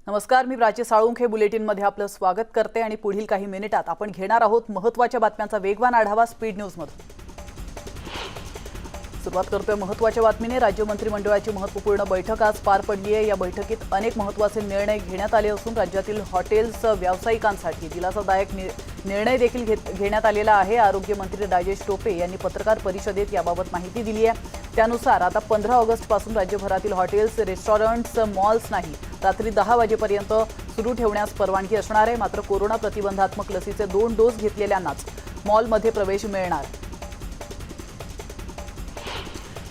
नमस्कार, मी प्राची साळुंखे बुलेटिनमध्ये आपलं स्वागत करते आणि पुढील काही मिनिटात आपण घेणार आहोत महत्त्वाच्या बातम्यांचा वेगवान आढावा स्पीड न्यूजमधून। सुरुवात करतोय महत्त्वाच्या बातमीने। राज्य मंत्रिमंडळाची महत्त्वपूर्ण बैठक आज पार पडली आहे। या बैठकीत अनेक महत्त्वाचे निर्णय घेण्यात आले असून राज्यातील हॉटेल्स व्यावसायिकांसाठी दिलासादायक निर्णय देखील घेण्यात आलेला आहे। आरोग्य मंत्री राजेश टोपे यांनी पत्रकार परिषदेत याबाबत माहिती दिली आहे। त्यानुसार आता 15 ऑगस्ट पासून राज्यभरातील हॉटेल्स, रेस्टॉरंट्स, मॉल्स नाही रात्री 10 वाजेपर्यंत सुरू ठेवण्यास परवानगी असणार आहे। मात्र कोरोना प्रतिबंधात्मक लसीचे 2 डोस घेतलेल्यांनाच मॉलमध्ये प्रवेश मिळणार।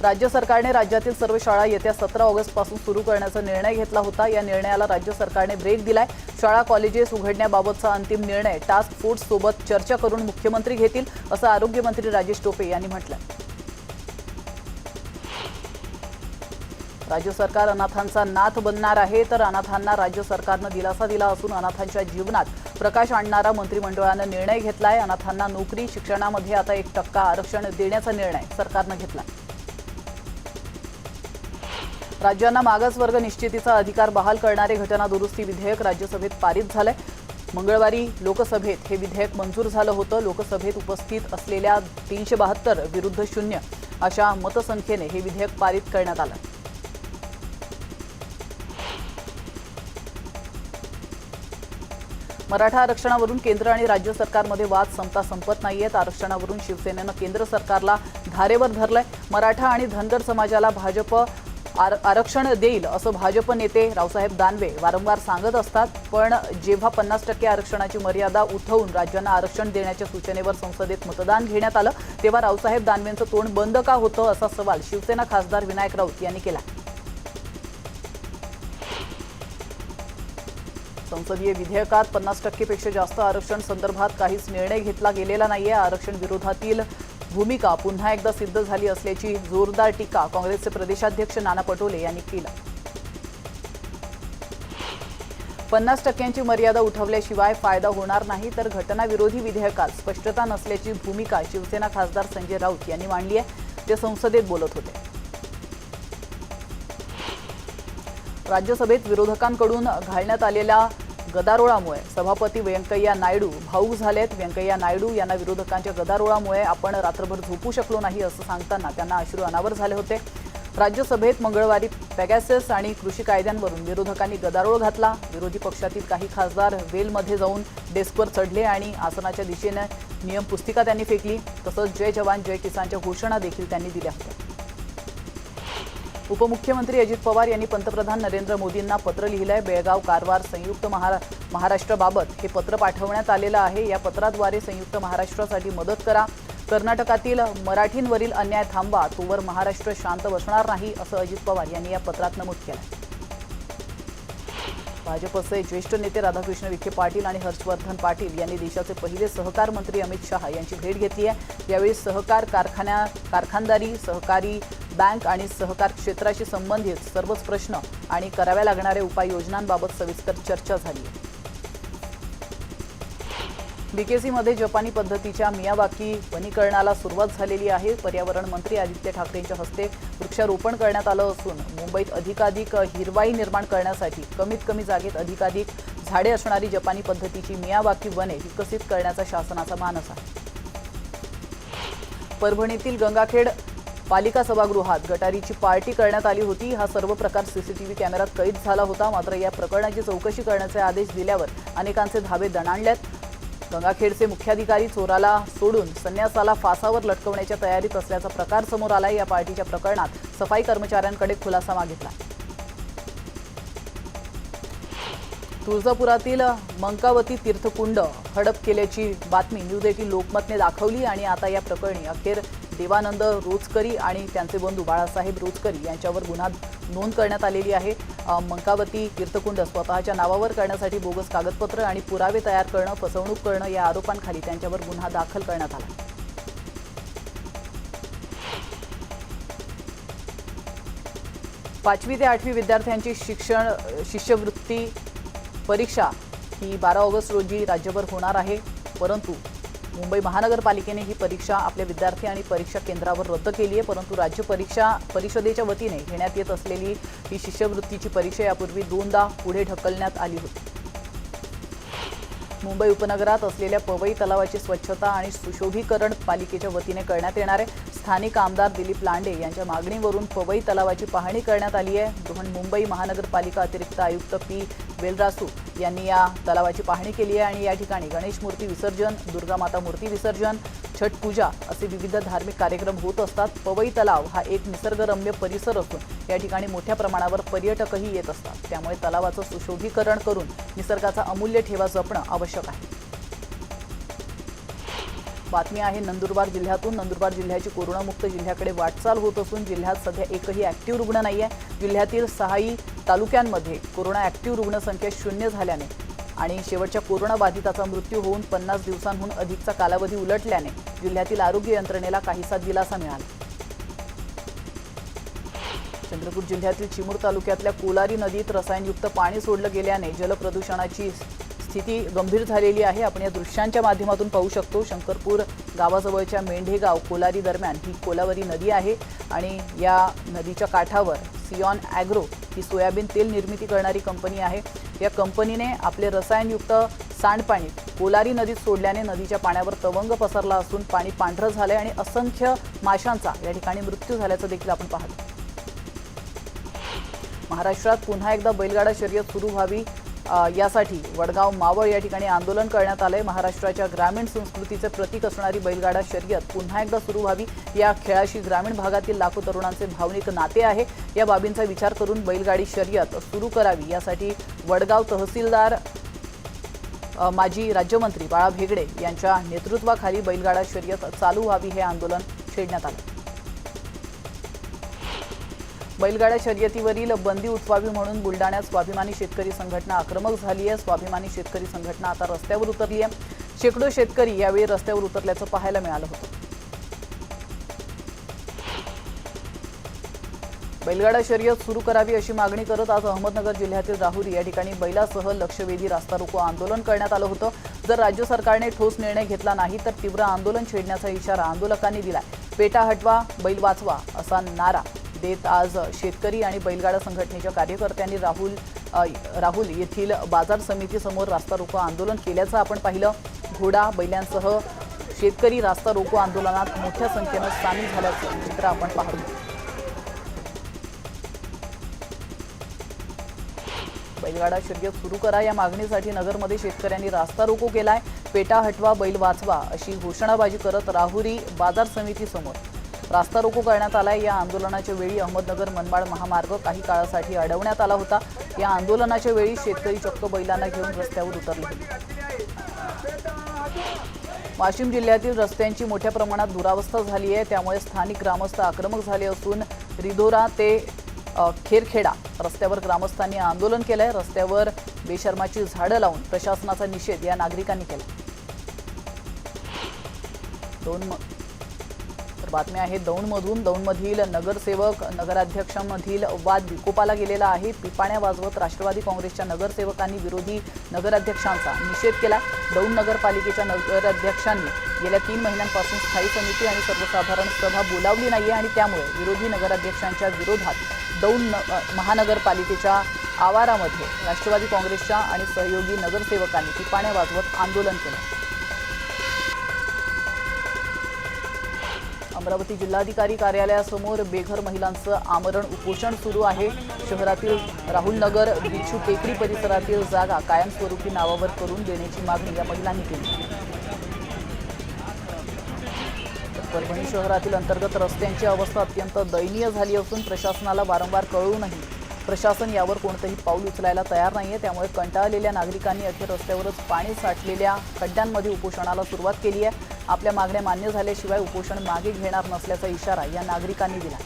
राज्य सरकारने राज्यातील सर्व शाळा येत्या 17 ऑगस्ट पासून सुरू करण्याचा निर्णय घेतला होता। या निर्णयाला राज्य सरकारने ब्रेक दिलाय। शाळा कॉलेजेस उघडण्याबाबतचा अंतिम निर्णय टास्क फोर्स सोबत चर्चा करून मुख्यमंत्री घेतील, असं आरोग्य मंत्री राजेश टोपे यांनी म्हटलं। राज्य सरकार अनाथांचा नाथ बनणार आहे, तर अनाथांना राज्य सरकारने दिलासा दिला असून अनाथांच्या जीवनात प्रकाश आणणारा मंत्रिमंडळाने निर्णय घेतलाय। अनाथांना नोकरी, शिक्षणामध्ये आता 1% आरक्षण देण्याचा निर्णय सरकारने घेतला। राज्यांना मागासवर्ग निश्चितीचा अधिकार बहाल करणारे घटना दुरुस्ती विधेयक राज्यसभेत पारित झाले। मंगळवारी लोकसभेत हे विधेयक मंजूर झालं होतं। लोकसभेत उपस्थित असलेल्या 372 विरुद्ध 0 अशा मतसंख्येने हे विधेयक पारित करण्यात आलं। मराठा आरक्षणावरून केंद्र आणि राज्य सरकारमध्ये वाद संपत नाहीयेत। आरक्षणावरून शिवसेनेनं केंद्र सरकारला धारेवर धरलंय। मराठा आणि धनगर समाजाला भाजप आरक्षण देईल असं भाजप नेते रावसाहेब दानवे वारंवार सांगत असतात, पण जेव्हा 50% आरक्षणाची मर्यादा उठवून राज्यांना आरक्षण देण्याच्या सूचनेवर संसदेत मतदान घेण्यात आलं तेव्हा रावसाहेब दानवेंचं तोंड बंद का होतं, असा सवाल शिवसेना खासदार विनायक राऊत यांनी केला। संसदीय विधेयकात 50% पेक्षा जास्त आरक्षण संदर्भात काहीच निर्णय घेतला गेलेला नाहीये। आरक्षण विरोधातील भूमिका पुन्हा एकदा सिद्ध झाली असल्याची जोरदार टीका काँग्रेसचे प्रदेशाध्यक्ष नाना पटोले यांनी केली। 50%ची मर्यादा उठवल्याशिवाय फायदा होणार नाही, तर घटनाविरोधी विधेयकात स्पष्टता नसल्याची भूमिका शिवसेना खासदार संजय राऊत यांनी मांडली आहे। ते संसदेत बोलत होते। राज्यसभेत विरोधकांकडून घालण्यात आलेल्या गदारोळामुळे सभापती व्यंकय्या नायडू भावूक झालेत। व्यंकय्या नायडू यांना विरोधकांच्या गदारोळामुळे आपण रात्रभर झोपू शकलो नाही असं सांगताना त्यांना अश्रू अनावर झाले होते। राज्यसभेत मंगळवारी पेगासस आणि कृषी कायद्यांवरून विरोधकांनी गदारोळ घातला। विरोधी पक्षातील काही खासदार वेलमध्ये जाऊन डेस्कवर चढले आणि आसनाच्या दिशेने नियम पुस्तिका त्यांनी फेकली। तसंच जय जवान जय किसानच्या घोषणा देखील त्यांनी दिल्या होत्या। उपमुख्यमंत्री अजित पवार यांनी पंतप्रधान नरेंद्र मोदींना पत्र लिहिलंय। बेळगाव कारवार संयुक्त महाराष्ट्राबाबत हे पत्र पाठवण्यात आलेलं आहे। या पत्राद्वारे संयुक्त महाराष्ट्रासाठी मदत करा, कर्नाटकातील मराठींवरील अन्याय थांबवा, तोवर महाराष्ट्र शांत बसणार नाही, असं अजित पवार यांनी या पत्रात नमूद केलं। भाजपचे ज्येष्ठ नेते राधाकृष्ण विखे पाटील आणि हर्षवर्धन पाटील यांनी देशाचे पहिले सहकार मंत्री अमित शहा यांची भेट घेतली आहे। यावेळी सहकार कारखानदारी, सहकारी बँक आणि सहकार क्षेत्राशी संबंधित सर्वच प्रश्न आणि कराव्या लागणाऱ्या उपाययोजनांबाबत सविस्तर चर्चा झाली आहे। बीकेसीमध्ये जपानी पद्धतीच्या मियावाकी वनीकरणाला सुरुवात झालेली आहे। पर्यावरण मंत्री आदित्य ठाकरेंच्या हस्ते वृक्षारोपण करण्यात आलं असून मुंबईत अधिकाधिक हिरवाई निर्माण करण्यासाठी कमीत कमी जागेत अधिकाधिक झाडे असणारी जपानी पद्धतीची मियावाकी वने विकसित करण्याचा शासनाचा मानस आहे। परभणीतील गंगाखेड पालिका सभागृहात गटारीची पार्टी करण्यात आली होती। हा सर्व प्रकार सीसीटीव्ही कॅमेऱ्यात कैद झाला होता। मात्र या प्रकरणाची चौकशी करण्याचे आदेश दिल्यावर अनेकांचे धाबे दणाणलेत। गंगाखेडचे मुख्याधिकारी चोराला सोडून संन्यासाला फासावर लटकवण्याच्या तयारीत असल्याचा प्रकार समोर आलाय। या पार्टीच्या प्रकरणात सफाई कर्मचाऱ्यांकडे खुलासा मागितला। तुळजापुरातील मंकावती तीर्थकुंड हडप केल्याची बातमी न्यूज 18 लोकमतने दाखवली आणि आता या प्रकरणी अखेर देवानंद रोचकरी आणि त्यांचे बंधू बाळासाहेब रोचकरी यांच्यावर गुन्हा नोंद करण्यात आलेली आहे। मंकावती तीर्थकुंड स्वतःच्या नावावर करण्यासाठी बोगस कागदपत्र आणि पुरावे तयार करणं, फसवणूक करणं या आरोपांखाली त्यांच्यावर गुन्हा दाखल करण्यात आला। 5वी ते 8वी विद्यार्थ्यांची शिष्यवृत्ती परीक्षा ही 12 ऑगस्ट रोजी राज्यभर होणार आहे, परंतु मुंबई महानगरपालिकेने ही परीक्षा आपल्या विद्यार्थी आणि परीक्षा केंद्रावर रद्द केली आहे, परंतु राज्य परीक्षा परिषदेच्या वतीने घेण्यात येत असलेली ही शिष्यवृत्तीची परीक्षा यापूर्वी 2दा पुढे ढकलण्यात आली होती। मुंबई उपनगरात असलेल्या पवई तलावाची स्वच्छता आणि सुशोभीकरण पालिकेच्या वतीने करण्यात येणार आहे। स्थानिक आमदार दिलीप लांडे यांच्या मागणीवरून पवई तलावाची पाहणी करण्यात आली आहे। मुंबई महानगरपालिका अतिरिक्त आयुक्त पी वेलरासू यांनी या तलावाची पाहणी केली आहे आणि या ठिकाणी गणेश मूर्ती विसर्जन, दुर्गा माता मूर्ती विसर्जन, छठ पूजा असे विविध धार्मिक कार्यक्रम होत असतात। पवई तलाव हा एक निसर्गरम्य परिसर असून या ठिकाणी मोठ्या प्रमाणावर पर्यटकही येत असतात, त्यामुळे तलावाचं सुशोभीकरण करून निसर्गाचा अमूल्य ठेवा जपणं आवश्यक आहे। बातमी आहे नंदुरबार जिल्ह्यातून। नंदुरबार जिल्ह्याची कोरोनामुक्त जिल्ह्याकडे वाटचाल होत असून जिल्ह्यात सध्या एकही ॲक्टिव्ह रुग्ण नाही आहे। जिल्ह्यातील 6 तालुक्यांमध्ये कोरोना ॲक्टिव्ह रुग्णसंख्या 0 झाल्याने आणि शेवटच्या कोरोना बाधिताचा मृत्यू होऊन 50 दिवसांहून अधिकचा कालावधी उलटल्याने जिल्ह्यातील आरोग्य यंत्रणेला काहीसा दिलासा मिळाला। चंद्रपूर जिल्ह्यातील चिमूर तालुक्यातल्या कोलारी नदीत रसायनयुक्त पाणी सोडलं गेल्याने जलप्रदूषणाची स्थिती गंभीर झालेली आहे। आपण या दृश्यांच्या माध्यमातून पाहू शकतो। शंकरपूर गावाजवळच्या मेंढेगाव कोलारी दरम्यान ही कोलावरी नदी आहे आणि या नदीच्या काठावर सियॉन ॲग्रो ही सोयाबीन तेल निर्मिती करणारी कंपनी आहे। या कंपनीने आपले रसायनयुक्त सांडपाणी कोलारी नदीत सोडल्याने नदीच्या पाण्यावर तवंग पसरला असून पाणी पांढरं झालंय आणि असंख्य माशांचा या ठिकाणी मृत्यू झाल्याचं देखील आपण पाहतो। महाराष्ट्रात पुन्हा एकदा बैलगाडा शर्यत सुरू व्हावी यासाठी वडगाव मावळ या ठिकाणी आंदोलन करण्यात आले। महाराष्ट्राच्या ग्रामीण संस्कृतीचे प्रतीक असणारी बैलगाडा शर्यत पुन्हा एकदा सुरू व्हावी, या खेळाशी ग्रामीण भागातील लाखो तरुणांचे भावनिक नाते आहे। या बाबींचा विचार करून बैलगाडी शर्यत सुरू करावी यासाठी वडगाव तहसीलदार माजी राज्यमंत्री बाळा भेगडे यांच्या नेतृत्वाखाली बैलगाडा शर्यत चालू व्हावी हे आंदोलन छेडण्यात आले। बैलगाडा शर्यतीवरील बंदी उठवावी म्हणून बुलडाण्यात स्वाभिमानी शेतकरी संघटना आक्रमक झाली आहे। स्वाभिमानी शेतकरी संघटना आता रस्त्यावर उतरली आहे। शेकडो शेतकरी यावेळी रस्त्यावर उतरल्याचं पाहायला मिळालं होतं। बैलगाडा शर्यत सुरू करावी अशी मागणी करत आज अहमदनगर जिल्ह्यातील राहुरी या ठिकाणी बैलासह लक्षवेधी रास्ता रोको आंदोलन करण्यात आलं होतं। जर राज्य सरकारने ठोस निर्णय घेतला नाही तर तीव्र आंदोलन छेडण्याचा इशारा आंदोलकांनी दिलाय। पेटा हटवा, बैल वाचवा असा नारा देत आज शेतकरी आणि बैलगाडा संघटनेच्या कार्यकर्त्यांनी राहुल येथील बाजार समिती समोर रास्ता रोको आंदोलन केल्याचं आपण पाहिलं। घोडा बैलांसह शेतकरी रास्ता रोको आंदोलनात मोठ्या संख्येनं सामील झाल्याचं चित्र आपण पाहतो। बैलगाडा शर्यत सुरू करा या मागणीसाठी नगरमध्ये शेतकऱ्यांनी रास्ता रोको केलाय। पेटा हटवा, बैल वाचवा अशी घोषणाबाजी करत राहुरी बाजार समिती समोर रास्ता रोको करण्यात आलाय। या आंदोलनाच्या वेळी अहमदनगर मनमाड महामार्ग काही काळासाठी अडवण्यात आला होता। या आंदोलनाच्या वेळी शेतकरी चक्क बैलांना घेऊन रस्त्यावर उतरले होते। वाशिम जिल्ह्यातील रस्त्यांची मोठ्या प्रमाणात दुरावस्था झाली आहे, त्यामुळे स्थानिक ग्रामस्थ आक्रमक झाले असून रिधोरा ते खेरखेडा रस्त्यावर ग्रामस्थांनी आंदोलन केलंय। रस्त्यावर बेशर्माची झाडं लावून प्रशासनाचा निषेध या नागरिकांनी केला। बातमी आहे दौंडमधील नगरसेवक नगराध्यक्षांमधील वाद विकोपाला गेलेला आहे। पिपाण्या वाजवत राष्ट्रवादी काँग्रेसच्या नगरसेवकांनी विरोधी नगराध्यक्षांचा निषेध केला। दौंड नगरपालिकेच्या नगराध्यक्षांनी गेल्या 3 महिन्यांपासून स्थायी समिती आणि सर्वसाधारण सभा बोलावली नाहीये आणि त्यामुळे विरोधी नगराध्यक्षांच्या विरोधात दौंड महानगरपालिकेच्या आवारामध्ये राष्ट्रवादी काँग्रेसच्या आणि सहयोगी नगरसेवकांनी पिपाण्या वाजवत आंदोलन केलं। अमरावती जिल्हाधिकारी कार्यालयासमोर बेघर महिलांचं आमरण उपोषण सुरू आहे। शहरातील राहुल नगर, बिच्छू टेकडी परिसरातील जागा कायमस्वरूपी नावावर करून देण्याची मागणी या महिलांनी केली। परभणी शहरातील अंतर्गत रस्त्यांची अवस्था अत्यंत दयनीय झाली असून प्रशासनाला वारंवार कळवूनही प्रशासन यावर कोणतेही पाऊल उचलायला तयार नाहीये। त्यामुळे कंटाळलेल्या नागरिकांनी अखेर रस्त्यावरच पाणी साठलेल्या खड्ड्यांमध्ये उपोषणाला सुरुवात केली आहे। आपल्या मागण्या मान्य झाल्याशिवाय उपोषण मागे घेणार नसल्याचा इशारा या नागरिकांनी दिला।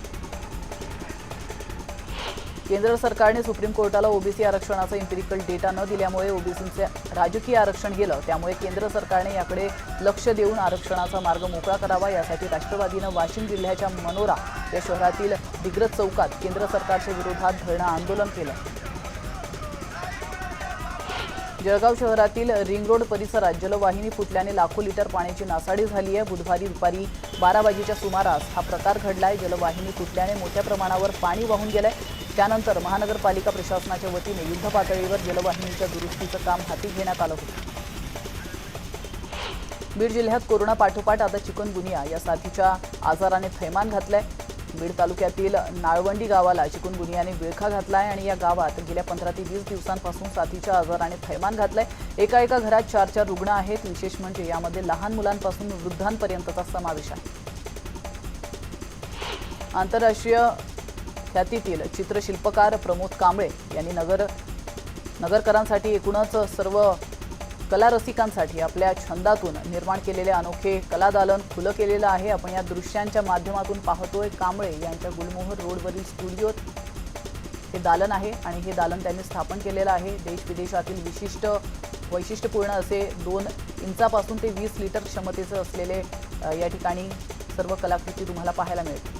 केंद्र सरकारने सुप्रीम कोर्टाला ओबीसी आरक्षणाचा एम्पिरिकल डेटा न दिल्यामुळे ओबीसींचे राजकीय आरक्षण गेलं, त्यामुळे केंद्र सरकारने याकडे लक्ष देऊन आरक्षणाचा मार्ग मोकळा करावा यासाठी राष्ट्रवादीनं वाशिम जिल्ह्याच्या मनोरा या शहरातील दिग्रज चौकात केंद्र सरकारच्या विरोधात धरणं आंदोलन केलं। जळगाव शहरातील रिंग रोड परिसरात जलवाहिनी फुटल्याने लाखो लिटर पाण्याची नासाडी झाली आहे। बुधवारी दुपारी 12 वाजेच्या सुमारास हा प्रकार घडलाय। जलवाहिनी फुटल्याने मोठ्या प्रमाणावर पाणी वाहून गेलंय। त्यानंतर महानगरपालिका प्रशासनाच्या वतीने युद्धपातळीवर जलवाहिनीच्या दुरुस्तीचं काम हाती घेण्यात आलं होतं। बीड जिल्ह्यात कोरोना पाठोपाठ आता चिकनगुनिया या साथीच्या आजाराने थैमान घातलंय। बीड तालुक्यातील नाळवंडी गावाला चिकनगुनियाने विळखा घातलाय आणि या गावात गेल्या 15 ते 20 दिवसांपासून साथीच्या आजाराने थैमान घातलंय। एका घरात 4 रुग्ण आहेत। विशेष म्हणजे यामध्ये लहान मुलांपासून वृद्धांपर्यंतचा समावेश आहे। आंतरराष्ट्रीय ख्यातीतील चित्रशिल्पकार प्रमोद कांबळे यांनी नगरकरांसाठी एकूणच सर्व कला रसिकांसाठी आपल्या छंदातून निर्माण केलेले अनोखे कलादालन खुलं केलेलं आहे। आपण या दृश्यांच्या माध्यमातून पाहतोय कांबळे यांच्या गुलमोहर रोडवरील स्टुडिओत हे दालन आहे आणि हे दालन त्यांनी स्थापन केलेलं आहे। देश विदेशातील वैशिष्ट्यपूर्ण असे 2 इंचापासून ते 20 लिटर क्षमतेचे असलेले या ठिकाणी सर्व कलाकृती तुम्हाला पाहायला मिळतील।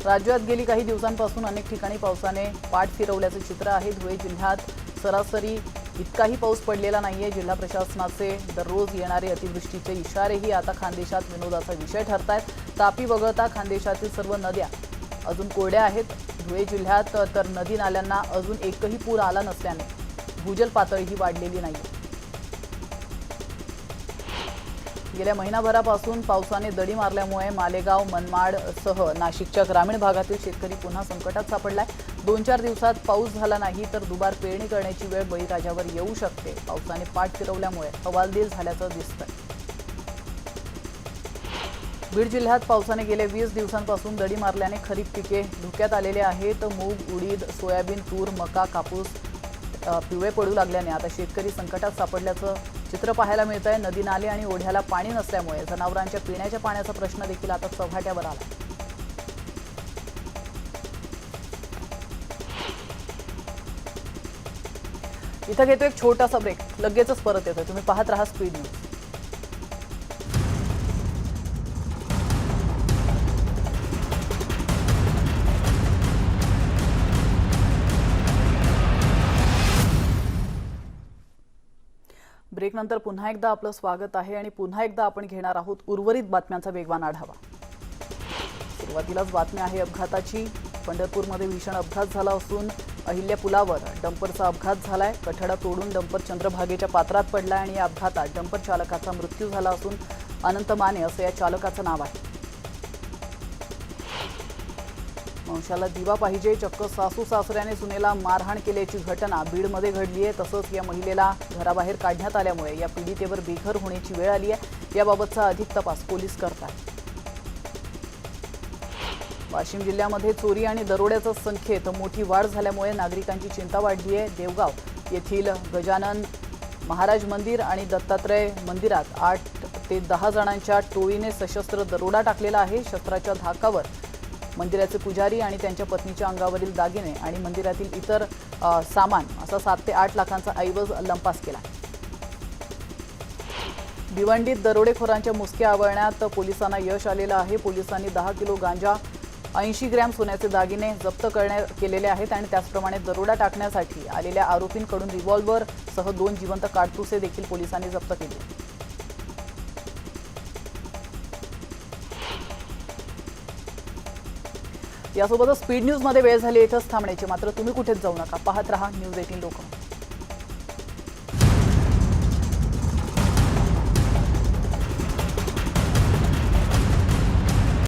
राज्यात गेली काही दिवसांपासून अनेक ठिकाणी पावसाने पाठ फिरवल्याचे चित्र आहे। धुळे जिल्ह्यात सरासरी इतकाही पाऊस पडलेला नाहीये। जिल्हा प्रशासनाचे दररोज येणारे अतिवृष्टीचे इशारेही आता खानदेशात विनोदाचा विषय ठरतायत। तापी वगळता खानदेशातील सर्व नद्या अजून कोरड्या आहेत। धुळे जिल्ह्यात तर नदी नाल्यांना अजून एकही पूर आला नसल्याने भूजल पातळीही वाढलेली नाही। गेल्या महिनाभरापासून पावसाने दडी मारल्यामुळे मालेगाव मनमाडसह नाशिकच्या ग्रामीण भागातील शेतकरी पुन्हा संकटात सापडलाय। 2-4 दिवसात पाऊस झाला नाही तर दुबार पेरणी करण्याची वेळ बळीराजावर येऊ शकते। पावसाने पाठ फिरवल्यामुळे हवालदिल झाल्याचं दिसतंय। बीड जिल्ह्यात पावसाने गेल्या 20 दिवसांपासून दडी मारल्याने खरीप पिके धोक्यात आलेले आहेत। मूग, उडीद, सोयाबीन, तूर, मका, कापूस पिवळे पडू लागल्याने आता शेतकरी संकटात सापडल्याचं चित्र पाहायला मिळतंय। नदी नाले आणि ओढ्याला पाणी नसल्यामुळे जनावरांच्या पिण्याच्या पाण्याचा प्रश्न देखील आता चव्हाट्यावर आला। इथं घेतो एक छोटासा ब्रेक, लगेचच परत येतोय। तुम्ही पाहत राहा स्पीड न्यूज। ब्रेकनंतर पुन्हा एकदा आपलं स्वागत आहे आणि पुन्हा एकदा आपण घेणार आहोत उर्वरित बातम्यांचा वेगवान आढावा। सुरुवातीलाच बातमी आहे अपघाताची। पंढरपूरमध्ये भीषण अपघात झाला असून अहिल्या पुलावर डंपरचा अपघात झालाय। कठडा तोडून डंपर चंद्रभागेच्या पात्रात पडलाय आणि या अपघातात डंपर चालकाचा मृत्यू झाला असून अनंत माने असं या चालकाचं नाव आहे। वंशाला दिवा पाहिजे, चक्क सासू सासऱ्याने सुनेला मारहाण केल्याची घटना बीडमध्ये घडली आहे। तसंच या महिलेला घराबाहेर काढण्यात आल्यामुळे या पीडितेवर बेघर होण्याची वेळ आली आहे। याबाबतचा अधिक तपास पोलीस करतात। वाशिम जिल्ह्यामध्ये चोरी आणि दरोड्याच्या संख्येत मोठी वाढ झाल्यामुळे नागरिकांची चिंता वाढली आहे। देवगाव येथील गजानन महाराज मंदिर आणि दत्तात्रय मंदिरात 8 ते 10 जणांच्या टोळीने सशस्त्र दरोडा टाकलेला आहे। शस्त्राच्या धाकावर मंदिराचे पुजारी आणि त्यांच्या पत्नीच्या अंगावरील दागिने आणि मंदिरातील इतर सामान असा 7 ते 8 लाखांचा ऐवज लंपास केला। भिवंडीत दरोडेखोरांच्या मुसक्या आवळण्यात पोलिसांना यश आलेलं आहे। पोलिसांनी 10 किलो गांजा, 80 ग्रॅम सोन्याचे दागिने जप्त केलेले आहेत आणि त्याचप्रमाणे दरोडा टाकण्यासाठी आलेल्या आरोपींकडून रिव्हॉल्व्हर सह 2 जिवंत काडतुसे देखील पोलिसांनी जप्त केले। यासोबतच स्पीड न्यूज मध्ये वेळ झाली इथंच थांबण्याची, मात्र तुम्ही कुठेच जाऊ नका, पाहत रहा न्यूज 18 लोक।